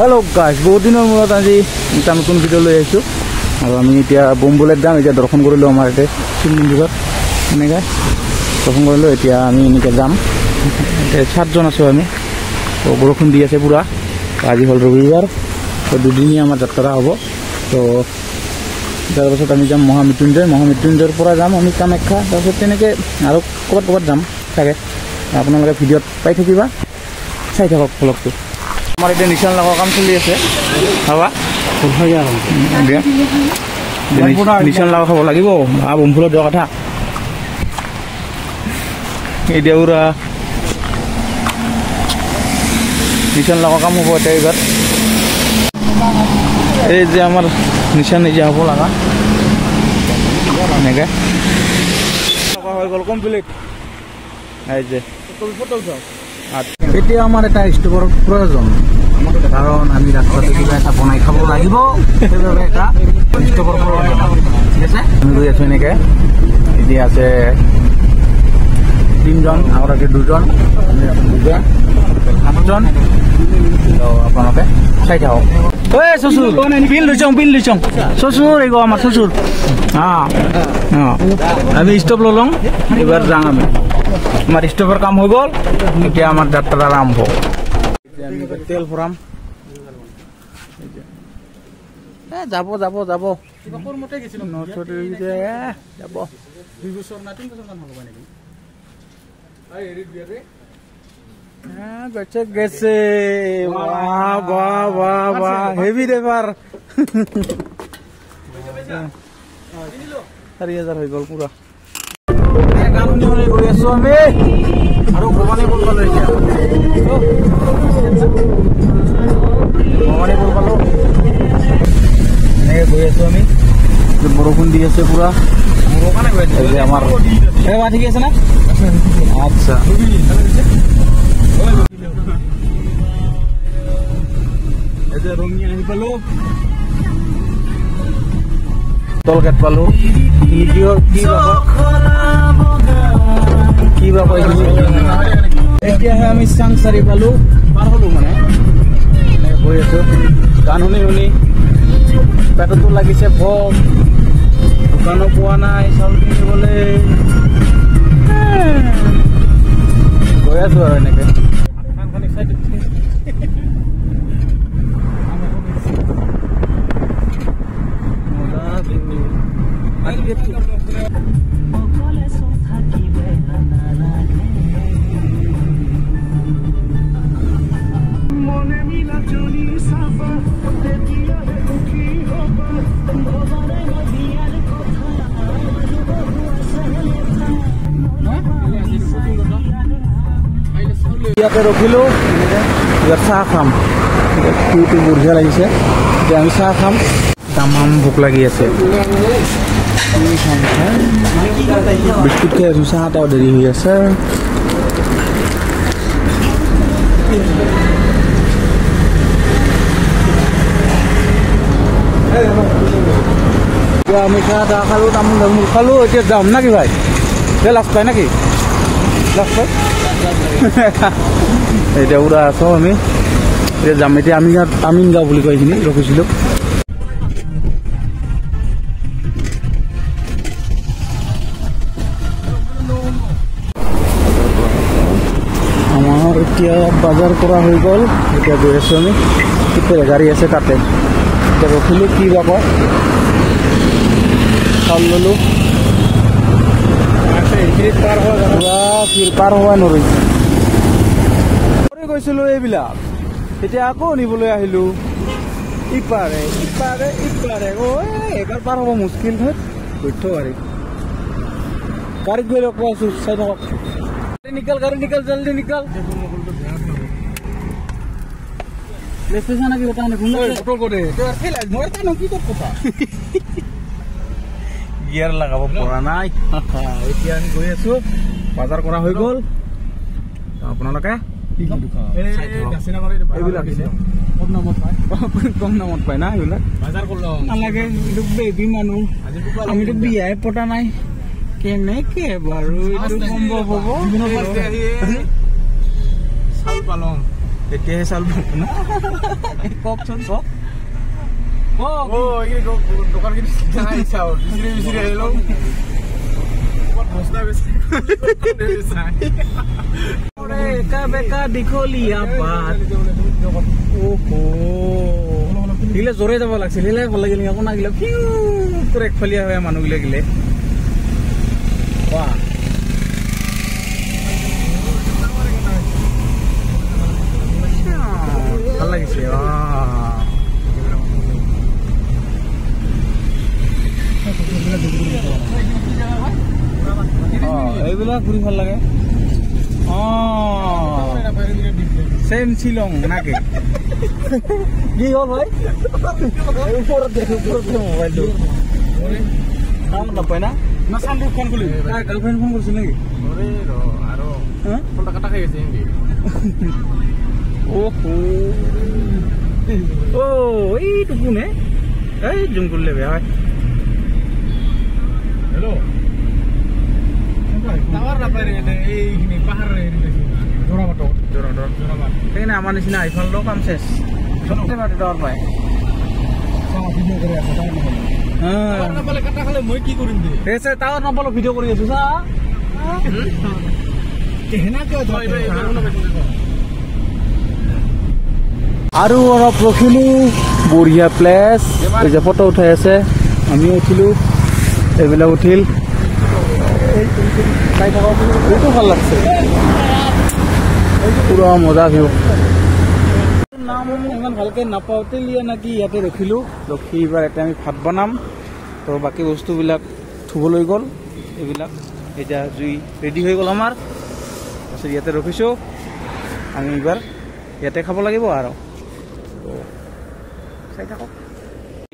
hello guys बहुत दिन मूर्त आज एक नतुन भिडिओ लै आइছোঁ और आम इतना बम्बुलेट जाम इतना दर्शन कर आम इतने शिव मंदिर एने दर्शन कर इतना जाम 7 जन आसो तो बरषुण दी आसे पूरा आज हल रविवार तो दुदिनिया आम यात्रा हम तो तार पाছত आम जाम महामृत्युंजयर पर जाम आम कामाख्या तरह तेनेके और कबार जाम चागे आपनालोके भिडिओत पाई থাকিবা চাই থাকক ব্লগটো हमारे इतना निशान लगा काम चलि আছে हवा निशान लगा खाब लगे बमफुल जो कथा ये पूरा निशान लगा काम हम एबार ये आम निशान निजे हम लगा एने गल कमप्लीट এতিয়া আমার এটা স্টোভৰ প্ৰয়োজন কাৰণ আমি ৰাস্তাতে কিবা এটা বনাই খাব লাগিব সেইভাবে এটা স্টোভৰ প্রয়োজন ঠিক আছে আমি লৈ আছো এনেকে এতিয়া আছে 3 জন আর আগে 2 জন আমি এখন 7 জন তো আপনাকে চাই যাও ওই শ্বশুর বিল লইছং শ্বশুর এগো আমার শ্বশুর হ্যাঁ হ্যাঁ আমি স্টোভ ললং এবার যাম আমি हमारे स्टोवर काम हो गल इतना हमार यात्रा आरम्भ तेल भराम যাব গেছে হেভি রেভার 4000 হয়ে গল পুরা গানুনি হলে গৈ আছো আমি আৰু ভবানী বল পালো এতিয়া ভবানী বল পালো এনেকে গৈ আছো আমি বৰষুণ দি আছে পুৰা বৰষুণে গৈ আছে আমাৰ এই বাটি কি আছে না আচ্ছা এই যে ৰঙিয়া আহি পালো তলগেট পালো আমি চাংচাৰি পালো পাৰ হলো মানে গৈ আছো গান শুনি শুনি পেটতো লাগিছে ভোক দোকানো পোৱা নাই চাউল কিনিবলৈ গৈ আছো আৰু এনেকে ইয়াতে ৰখিলো ইয়াত চাহ খাম খুবই বঢ়িয়া লাগিছে এতিয়া আমি চাহ খাম তামাম ভোক লাগি আছে বিস্কুট খাই আছো চাহ এটাও দেৰি হৈ আছে আমি চাহ তাহ খালো তামোল খালো এতিয়া যাম নাকি ভাই লাষ্ট পাই নাকি লাষ্ট পাই এতিয়া পুৰা আছো আমি এতিয়া যাম এতিয়া আমি আমিন গাঁও বুলি কয় এইখিনি ৰখিছিলোঁ আমাৰ এতিয়া বজাৰ কৰা হৈ গ'ল এতিয়া গৈ আছোঁ আমি কেতিয়া গাড়ী আছে তাতে এতিয়া ৰখিলোঁ কি বা কয় চাউল ল'লোঁ পাৰ হোৱা নৰি গৈছিলো এইবিলাক এতিয়া আকৌ নিবলৈ আহিলো ইপাৰে ইপাৰে ইপাৰে এবাৰ পাৰ হ'ব মুস্কিল হয় বৈঠো গাড়ী গাড়ীত গৈ ৰখা আছো চাই থাকক গাড়ী নিকাল জলদি নিকাল গিয়াৰ লগাব পৰা নাই এতিয়া আমি গৈ আছো বজাৰ কৰা হৈ গ'ল আপোনালোকে কম দামত পায় না এইবিলাক নালাগে বেবী মানুহ আমিতো বিয়াই পতা নাই কেনেকে বাৰু এইটো সম্ভৱ হ'ব চাউল পালং এতিয়াহে চাউল কওকচোন কওক দোকান কিন্তু চাউল বিচিৰি আহিলো একা বেকা দীঘলীয়া বাট দিলে জোৰে যাব লাগিছিল সিলে ভাল লাগিল আকৌ নাগিলে তোৰ একফালীয়া হয় মানুহবিলাক গিলে ভাল লাগিছে এইবিলাক ঘূৰি ভাল লাগে চেম শ্বিলং নাকি কি হ'ল ভাই ওপৰত মোবাইলটো নাপায় না ফোন কৰিলি গাৰ্লফ্ৰেণ্ড ফোন কৰিছিল নেকি কটা খাই আছে এইটো কোনে এই জুম কৰিলে বেয়া হয় হেল্ল' এইখিনি পাহাৰ সেইকাৰণে আমাৰ নিচিনা ইফালেও কাম চেচ পায় মই কি কৰিম টাৱাৰ নাপালো ভিডিঅ' কৰি আছো চা আৰু অলপ ৰখিলো বঢ়িয়া প্লেচ এই যে ফটো উঠাই আছে আমিও উঠিলো এইবিলাক উঠিল এইটো ভাল লাগছে পুৰা মজা ভিউ নাম ইমান ভালকে নাপাওঁ তেলিয়া নাকি ইয়াতে ৰখিলো ৰখি এইবাৰ এতিয়া আমি ভাত বনাম তো বাকী বস্তুবিলাক ধুবলৈ গ'ল এইবিলাক এতিয়া জুই ৰেডি হৈ গ'ল আমাৰ তাৰপিছত ইয়াতে ৰখিছোঁ আমি এইবাৰ ইয়াতে খাব লাগিব আৰু চাই থাকক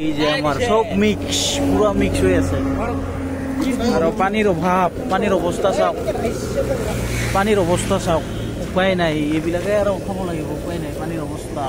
এই যে আমাৰ চব মিক্স পুৰা মিক্স হৈ আছে আৰু পানীৰ অভাৱ পানীৰ অৱস্থা চাওক উপায় নাই এইবিলাকে আৰু খাব লাগিব উপায় নাই পানীৰ অৱস্থা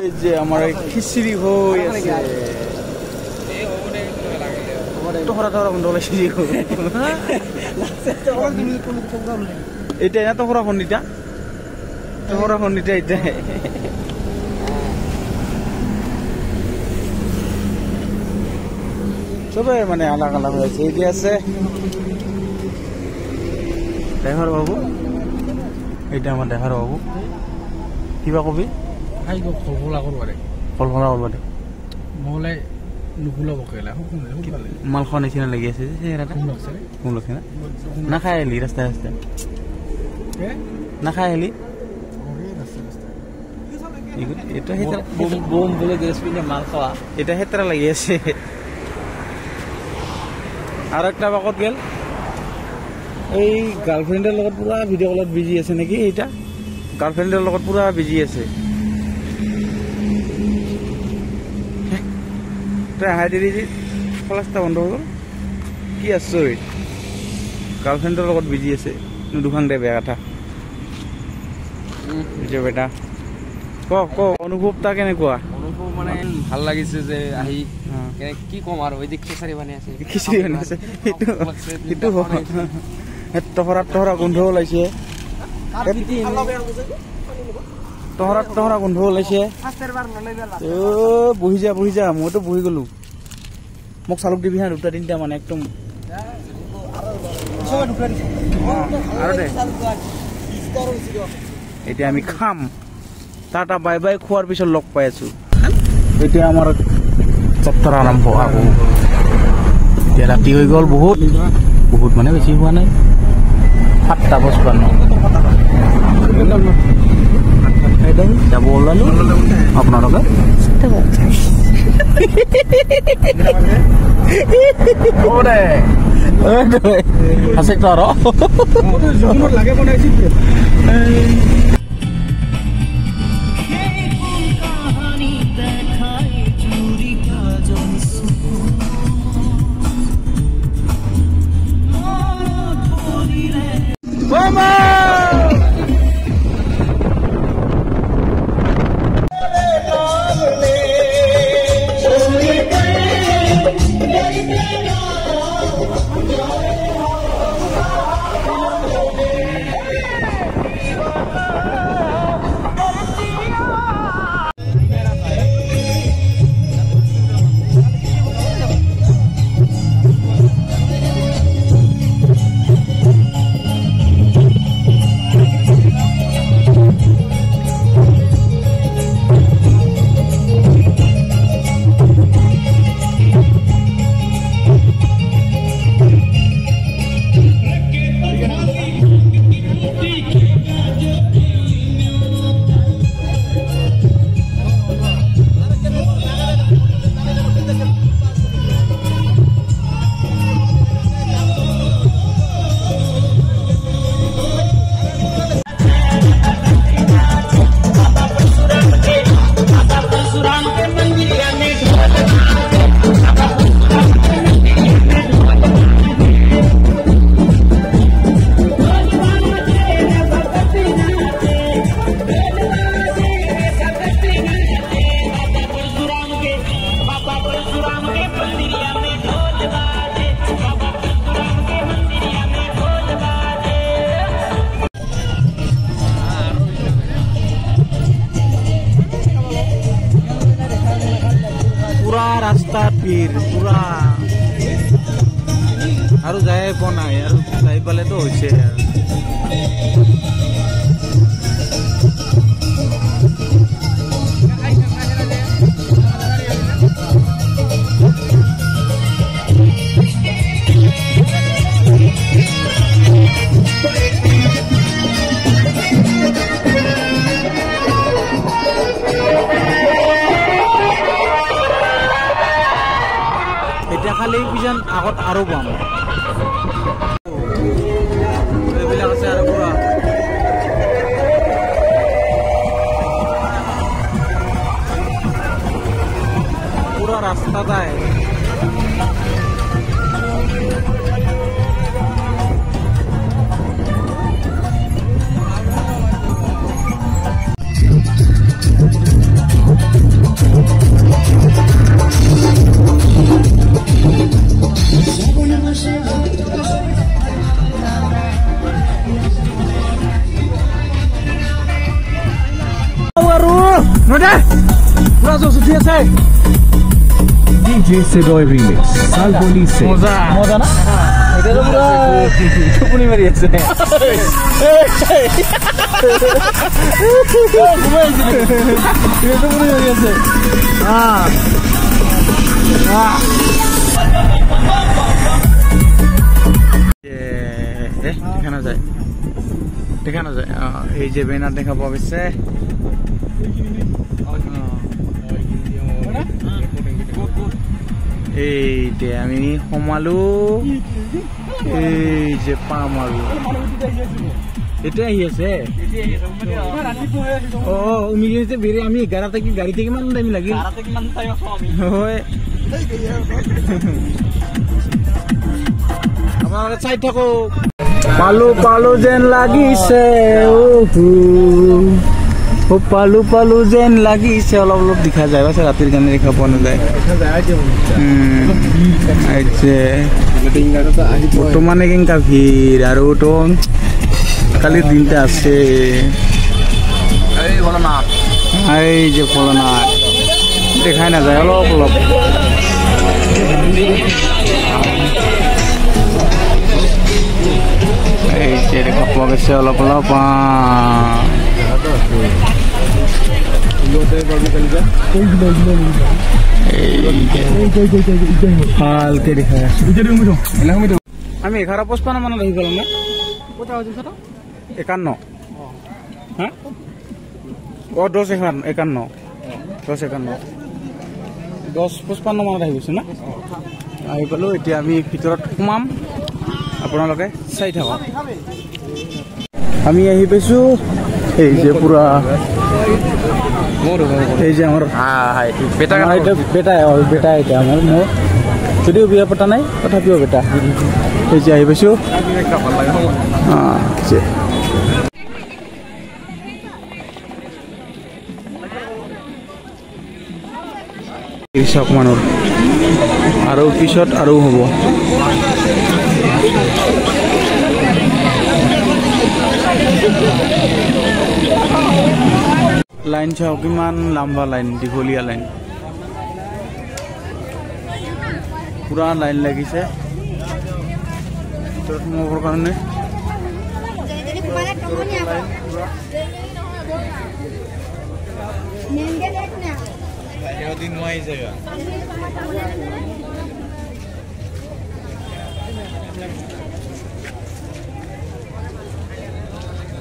এই যে আমাৰ খিচিৰি হৈ আছে টহৰা গোন্ধ ওলাইছে এতিয়া টহৰা খণ্ডিতা এতিয়া চবে মানে আলাগ আলাগ হৈ আছে এতিয়া আছে ড্ৰাইভাৰ বাবু এইটা আমাৰ ড্ৰাইভাৰ বাবু কিবা কবি ফলফলা কৰিব দে নহ'লে নুফুলাব কেলা মাল খোৱা নিচিনা লাগি আছে কোন লাগছে না নাখাই আহিলি ৰাস্তাই নাখাই আহিলি এটা মাল খোৱা এটা হেতৰা লাগি আছে আৰু একটা বাকত গেল এই গাৰ্লফ্ৰেণ্ডৰ লগত পুৰা ভিডিঅ' কলত বিজি আছে নেকি এইটা গাৰ্লফ্ৰেণ্ডৰ লগত পুৰা বিজি আছে তই আহাই দেৰি ফ্লাছটা বন্ধ হৈ গ'ল কি আছো গাৰ্লফ্ৰেণ্ডৰ লগত বিজি আছে দুখান দে বেয়া কথা বেটা ক অনুভৱটা কেনেকুৱা অনুভৱ মানে ভাল লাগিছে যে আহি কি ক'ম আৰু এই যে খিচাৰি বনাই আছে টহৰা গোন্ধ ওলাইছে টহৰা গোন্ধ ওলাইছে বহি যা মইতো বহি গলো মোক চালুক দিবি হা দুটা তিনিটা মানে একদম এতিয়া আমি খাম টাটা বাই বাই খোৱাৰ পিছত লগ পাই আছো এতিয়া আমাৰ যাত্ৰা আৰম্ভ আকৌ এতিয়া ৰাতি হৈ গ'ল বহুত মানে বেছি হোৱা নাই 7:55 যাব ওলালো আপোনালোকে আছে তো আৰু লাগে বনাইছি ৰাস্তাত ভিৰ পুৰা আৰু যাই পোৱা নাই আৰু যাই পালেতো হৈছে আৰু এতিয়া খালি পিছন আগত আৰু পাম এইবিলাক আছে আৰু পুৰা ৰাস্তা যায় DJ Sedoy Remix Salboni Se মজা মজা না এটা তো পুরো টুকুনি মারি আছে দেখা না যায় এই যে ব্যানার দেখা পাওয়া গেছে এইতে আমি সোমালো এই যে পাম আৰু এতিয়া আহি আছে উমিগিছে বেৰে আমি 11 থেকে গাড়ী থেকে কিমান টাইম লাগিল হয় আমাৰ চাই থাকো পালো যেন লাগিছে পালু পালু যেন লাগিছে অলপ অলপ দেখা যায় বাছ ৰাতিৰ কাৰণে দেখা পোৱা নাযায় বৰ্তমানে কেনেকা ভিৰ আৰু তো কালিৰ দিনটা আছে এই যে ভোলানাথ দেখাই নাযায় অলপ অলপ এই যে দেখা পোৱা গৈছে অলপ অলপ ভালকে দেখা আমি 11:55 মানত আহি গলো না 51 হা 10:51 10:55 মানত আহি গৈছে না আহি পালো এতিয়া আমি ভিতৰত সোমাম আপোনালোকে চাই থাকক আমি আহি পাইছো এই যে পুৰা এই যে আমাৰ বেটা এটা আমাৰ মোৰ যদিও বিয়া পতা নাই তথাপিও বেটা এই যে আহি পাইছো কৃষক মানুহ আৰু পিছত আৰু হ'ব লাইন চাও কিমান লম্বা লাইন দীঘলীয়া লাইন পুৰা লাইন লাগিছে সোমাবৰ কাৰণে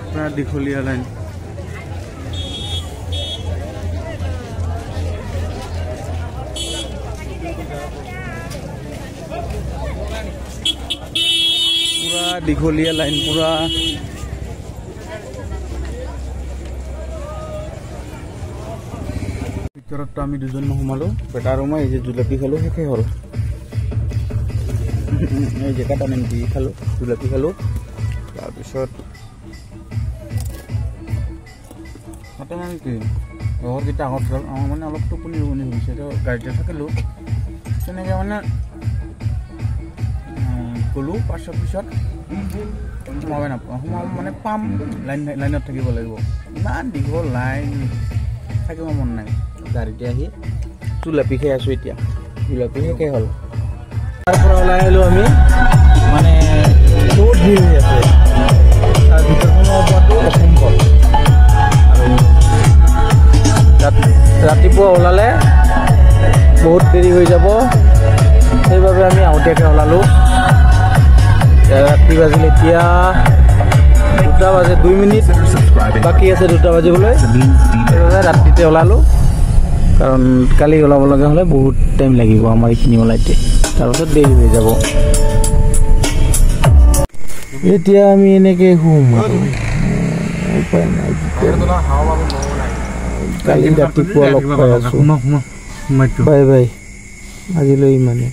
পুৰা দীঘলীয়া লাইন দীঘলীয়া লাইন পুৰা ভিতৰত আমি দুজন সোমালো বেটা আৰু মই এই যে জুলেপি খালো শেষে হ'ল এই যে কাটা নিমকি খালো জুলেপি খালো তাৰপিছত মানে কি ঘৰকেইটা আগত আমাৰ মানে অলপ টোপনি ৰুপনি হৈছে তো গাড়ীতে থাকিলোঁ তেনেকৈ মানে গ'লোঁ পাছত পিছত সোমাবই নাপাওঁ সোমাব মানে পাম লাইনত থাকিব লাগিব ইমান দীঘল লাইন থাকিব মন নাই গাড়ীতে আহি জুলেপি খাই আছোঁ এতিয়া শেষে হ'ল তাৰ পৰা ওলাই আহিলোঁ আমি মানে বহুত ভিৰ হৈ আছে তাৰ ভিতৰখনৰ পৰাটো অসম্ভৱ আৰু ৰাতিপুৱা ওলালে বহুত দেৰি হৈ যাব সেইবাবে আমি আগতীয়াকৈ ওলালোঁ ৰাতি বাজিলে এতিয়া 2টা বাজে 2 মিনিট বাকী আছে 2টা বাজিবলৈ সেইবাবে ৰাতিতে ওলালোঁ কাৰণ কালি ওলাব লগা হ'লে বহুত টাইম লাগিব আমাৰ এইখিনি ওলাইতে তাৰপিছত দেৰি হৈ যাব এতিয়া আমি এনেকৈ শুম উপায় নাই কালি ৰাতিপুৱা লগ পাই আছোঁ বাই বাই আজিলৈ ইমানে